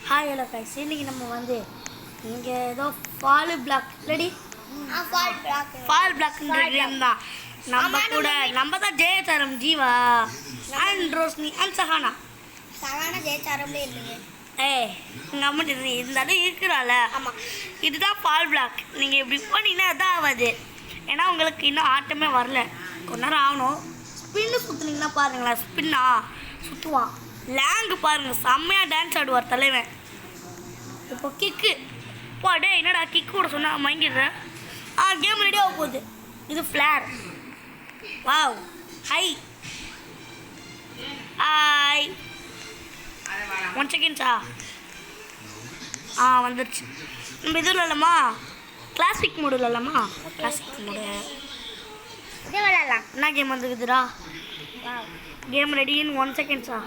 Hi hello guys, இன்னைக்கு நம்ம வந்து இங்கே ஏதோ ஃபால் பிளாக் இல்லடி ஃபால் பிளாக்ன்ற கேம் தான். நம்ம தான் ஜெயசாரம், ஜீவா அண்ட் ரோஷினி அண்ட் சஹானா ஜெயசாரம்லே இல்லைங்க. எங்கள் அம்மா இருந்தாலும் இருக்கிறாள். ஆமாம், இதுதான் ஃபால் பிளாக். நீங்கள் இப்படி போனீங்கன்னா அதான் ஆகாது. ஏன்னா உங்களுக்கு இன்னும் ஆட்டமே வரல, கொஞ்ச நேரம் ஆகணும். ஸ்பின்னு சுற்றுனீங்கன்னா பாருங்களேன், ஸ்பின்னா சுற்றுவான். லேங்கு பாருங்கள், செம்மையாக டான்ஸ் ஆடுவார் தலைவன். இப்போ கிக்கு போடே, என்னடா கிக்கு கூட சொன்னால் மயங்கிடுறேன். கேம் ரெடியாக போகுது. இது ஃப்ளேர். வாவ், ஹை ஹாய் 1 செகண்ட்ஸா வந்துடுச்சு. நம்ம இதில் இல்லைம்மா, கிளாசிக் மோடில் இல்லைம்மா. கிளாசிக் மோடு இதே விளையாடலாம். என்ன கேம் வந்துக்குதுடா? கேம் ரெடி இன் 1 செகண்ட்ஸா?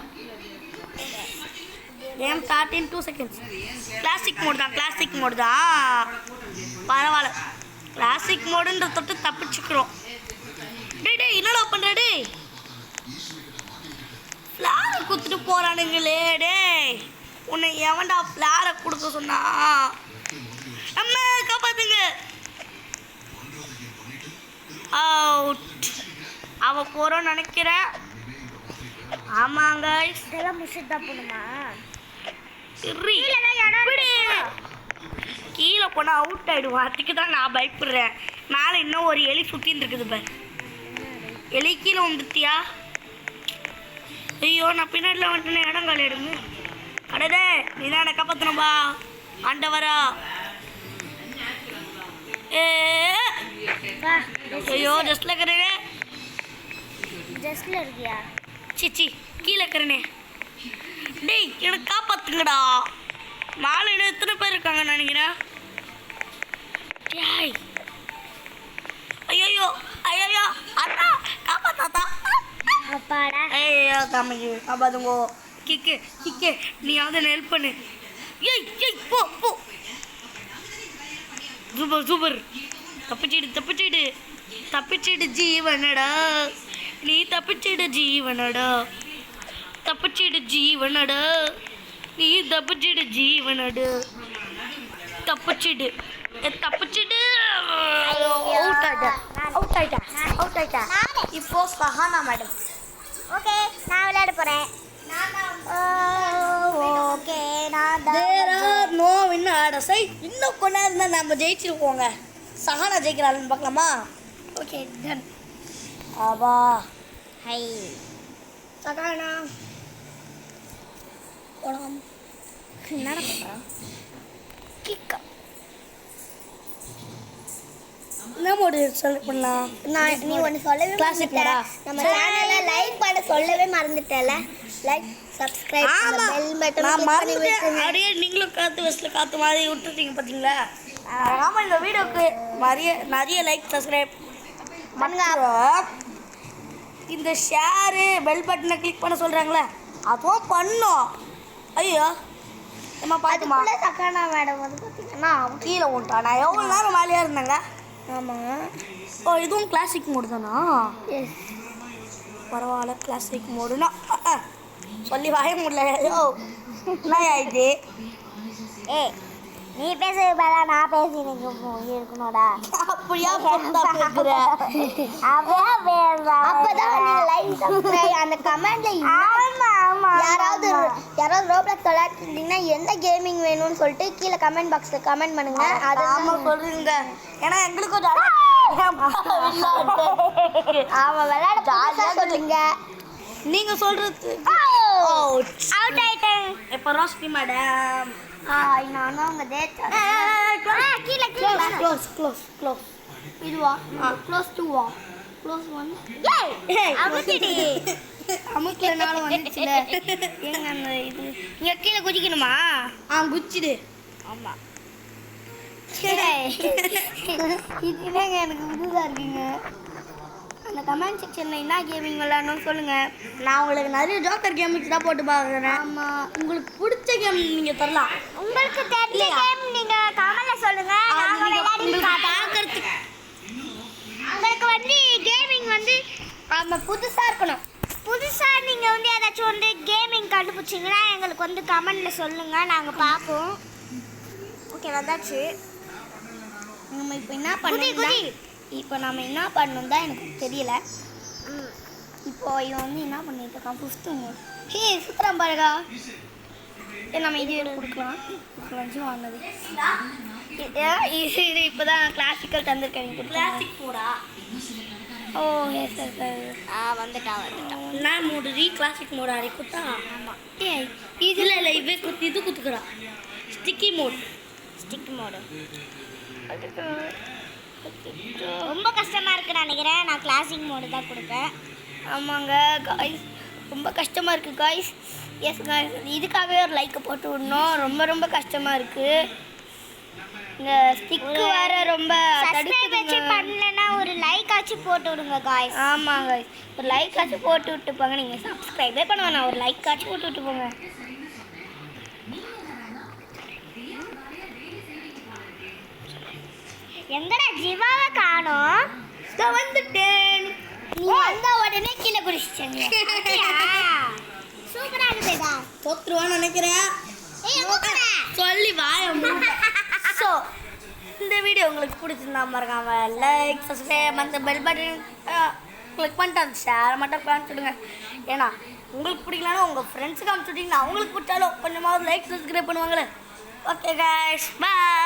Game start in 2 seconds. Classic mode தான், கிளாசிக் மோடு தான். பரவாயில்ல, கிளாசிக் மோடுன்ற தொட்டு தப்பிச்சுக்கிறோம். டே என்னடா பண்ணுற? டே ஃப்ளாரை கொடுத்துட்டு போகிறானுங்களே. டே உன்னை எவன்டா ஃப்ளாரை கொடுக்க சொன்னா? அம்மா காப்பாத்துங்க. அவுட். அவள் போகிறோன்னு நினைக்கிறேன். ஆமாங்க, இதெல்லாம் முடிச்சுட்டு தான் போகணுமா? கீழே போனால் அவுட் ஆகிடுவான். அதுக்கு தான் நான் பயப்படுறேன். மேலே இன்னும் ஒரு எலி சுற்றின்னு இருக்குது பார். எலி கீழே வந்துட்டியா? ஐயோ, நான் பின்னாடியில் வந்துட்டேன். இடம் காலி எடுங்க. கடதே, நீ தான் என்னை காப்பாற்றணும்பா ஆண்டவரா. ஐயோ, ஜஸ்ட்ல இருக்கிறே. ஜஸ்ட்ல இருக்கியா? சிச்சி, கீழே இருக்கிறனே. டேய் எனக்கு காப்பாற்றுங்கடா. மேலே இன்னும் எத்தனை பேர் இருக்காங்கன்னு நினைக்கிறேன். ஐயோ ஐயோ, அத்தா காப்பாத்தாத்தா. அப்பாடா. ஐயோ தம்பிக்கு காப்பாத்துங்கோ. கிக்கு கிக்கு, நீ வந்து ஹெல்ப் பண்ணு. ஏய் போ போ. Super super. தப்பிச்சிடு ஜீவனடா. நீ தப்பிச்சிடு ஜீவனடா. நீ தப்பிச்சிடு ஜீவனடு. தப்பிச்சிடு. அவுட் ஆயிட்டா. இப்போ சஹானா மேடம். ஓகே, நான் விளையாட போகிறேன். Okay, no winner. இன்னும் கொஞ்ச நேரம் தான் நம்ம ஜெயிச்சிருப்போங்க. சஹானா ஜெயிக்கிறாள்னு பார்க்கலாமா? Okay done. ஆபா ஹை சஹானா போலாம். என்னடா பண்ணுறோம்? கிக்கா என்ன மோடு செலக்ட் பண்ணலாம்? நீ ஒன்று சொல்லவே கிளாசிக் மறந்துட்ட. மோடா? நம்ம சேனலை லைக் பண்ண சொல்லவே மறந்துட்டல. லைக், சப்ஸ்கிரைப், பெல் பட்டன் நான் கிளிக் பண்ணி விட்டுருங்க. அப்படியே நீங்களும் காற்று மாதிரி விட்டுருக்கீங்க பார்த்தீங்களா? ஆமாம், இந்த வீடியோக்கு நிறைய லைக் சப்ஸ்கிரைப் பண்ணுங்க. இந்த ஷேரு பெல் பட்டனை கிளிக் பண்ண சொல்கிறாங்களே, அதுவும் பண்ணோம். ஐயோ நம்ம பார்த்துமா? சக்கானா மேடம் வந்து பார்த்தீங்கன்னா கீழே விட்டா. நான் எவ்வளோ நேரம் வேலையாக இருந்தேங்க. ஆமாங்க. இதுவும் கிளாசிக் மோடு தானா? பரவாயில்ல, கிளாசிக் மோடுனா சொல்லி வாய முடியல. ஐயோ என்ன ஆயிடுது? நீ பேசுறது பார்த்தா நான் பேசி இருக்கணும்டா. அப்படியா பேசுற? அப்பதான் நீங்க லைக், சப்ஸ்கிரைப் அந்த கமெண்ட்ல யாராவது ரோப்ளாக்ஸ் விளையாடுறீங்கன்னா எந்த கேமிங் வேணும்னு சொல்லிட்டு கீழே கமெண்ட் பாக்ஸ்ல கமெண்ட் பண்ணுங்க. அதாம சொல்றீங்க. ஏன்னா எங்களுக்கு அவன் விளையாட ஜாலியா சொல்லுங்க. நீங்க சொல்றது அவுட் ஆயிட்டேன். இப்போ ரோஷினி மேடம். நான் தான் உங்க கீழே க்ளோஸ் இதுவா? க்ளோஸ் 2வா? க்ளோஸ் 1. அமுக்கலனாலும் வந்துச்சுல. ஏங்க அந்த இது இங்க கீழே குதிக்கணுமா? குச்சிடு. ஆமாம். இது என்னங்க எனக்கு புதுசாக இருக்குங்க. அந்த கமெண்ட் செக்ஷனில் என்ன கேமிங் விளையாடணும்னு சொல்லுங்கள். நான் உங்களுக்கு நிறைய ஜோக்கர் கேமிங்ஸ் தான் போட்டு பார்க்குறேன். ஆமாம், உங்களுக்கு பிடிச்ச கேம் நீங்கள் தரலாம். உங்களுக்கு தெரிஞ்ச கேம் நீங்கள் கமெண்ட்டில் சொல்லுங்கள். நாங்கள் விளையாடி பார்க்கறதுக்கு உங்களுக்கு வந்து கேமிங் வந்து நம்ம புதுசாக இருக்கணும். புதுசாக நீங்கள் வந்து ஏதாச்சும் வந்து கேமிங் கண்டுபிடிச்சிங்கன்னா எங்களுக்கு வந்து கமெண்டில் சொல்லுங்கள், நாங்கள் பார்ப்போம். ஓகே வந்தாச்சு. நம்ம இப்போ என்ன பண்ணணும், இப்போ நம்ம என்ன பண்ணணும் தான் எனக்கு தெரியல. இப்போ இவன் வந்து என்ன பண்ணிட்டு இருக்கான், ஃபிஃப்த்து மோட். ஹே சுத்தரம் பாருகா. நம்ம இது கொடுக்கலாம், வாங்கினது இது இப்போ தான் கிளாசிக்கல் தந்திருக்கேன். கிளாசிக் மோடா? ஓ எஸ் எஸ் வந்துட்டான். என்ன மோடு ரீ கிளாசிக் மோடா அரை குத்தா? ஆமாம். ஏ இதில் இல்லை, இவே இது குத்துக்கிறான். Sticky mode. ஸ்டிக் மோடு ரொம்ப கஷ்டமாக இருக்குன்னு நினைக்கிறேன். நான் கிளாசிக் மோடு தான் கொடுப்பேன். ஆமாங்க காய்ஸ், ரொம்ப கஷ்டமாக இருக்குது காய்ஸ். எஸ் காய்ஸ், இதுக்காகவே ஒரு லைக்கை போட்டு விடணும். ரொம்ப ரொம்ப கஷ்டமாக இருக்குது. இந்த ஸ்டிக்கு வேற ரொம்ப தடுக்க பண்ணலன்னா ஒரு லைக் ஆச்சு போட்டு விடுங்க காய்ஸ். ஆமாம் காய்ஸ், ஒரு லைக் ஆச்சு போட்டு விட்டு போங்க. நீங்கள் சப்ஸ்கிரைபே பண்ண வேணாம், ஒரு லைக் ஆச்சு போட்டு விட்டு போங்க. எங்கடா ஜிவாவை காணோம்? வந்துட்டேன். நீ வந்த உடனே கீழே குடிச்சிட்டீங்க. சூப்பரா இருக்குதா? தோத்துருவான்னு நினைக்கிறேன். சொல்லி வாய. ஸோ இந்த வீடியோ உங்களுக்கு பிடிச்சிருந்தா மறக்காம லைக், சப்ஸ்கிரைப், அந்த பெல் பட்டன் கிளிக் பண்ணிட்டு அந்த ஷேர் மட்டும் பண்ணிட்டுடுங்க. ஏன்னா உங்களுக்கு பிடிக்கலான்னு உங்கள் ஃப்ரெண்ட்ஸுக்கு அனுப்பிச்சுட்டிங்கன்னா அவங்களுக்கு பிடிச்சாலும் கொஞ்சமாவது லைக் சப்ஸ்கிரைப் பண்ணுவாங்களே. ஓகே கைஸ், பாய்.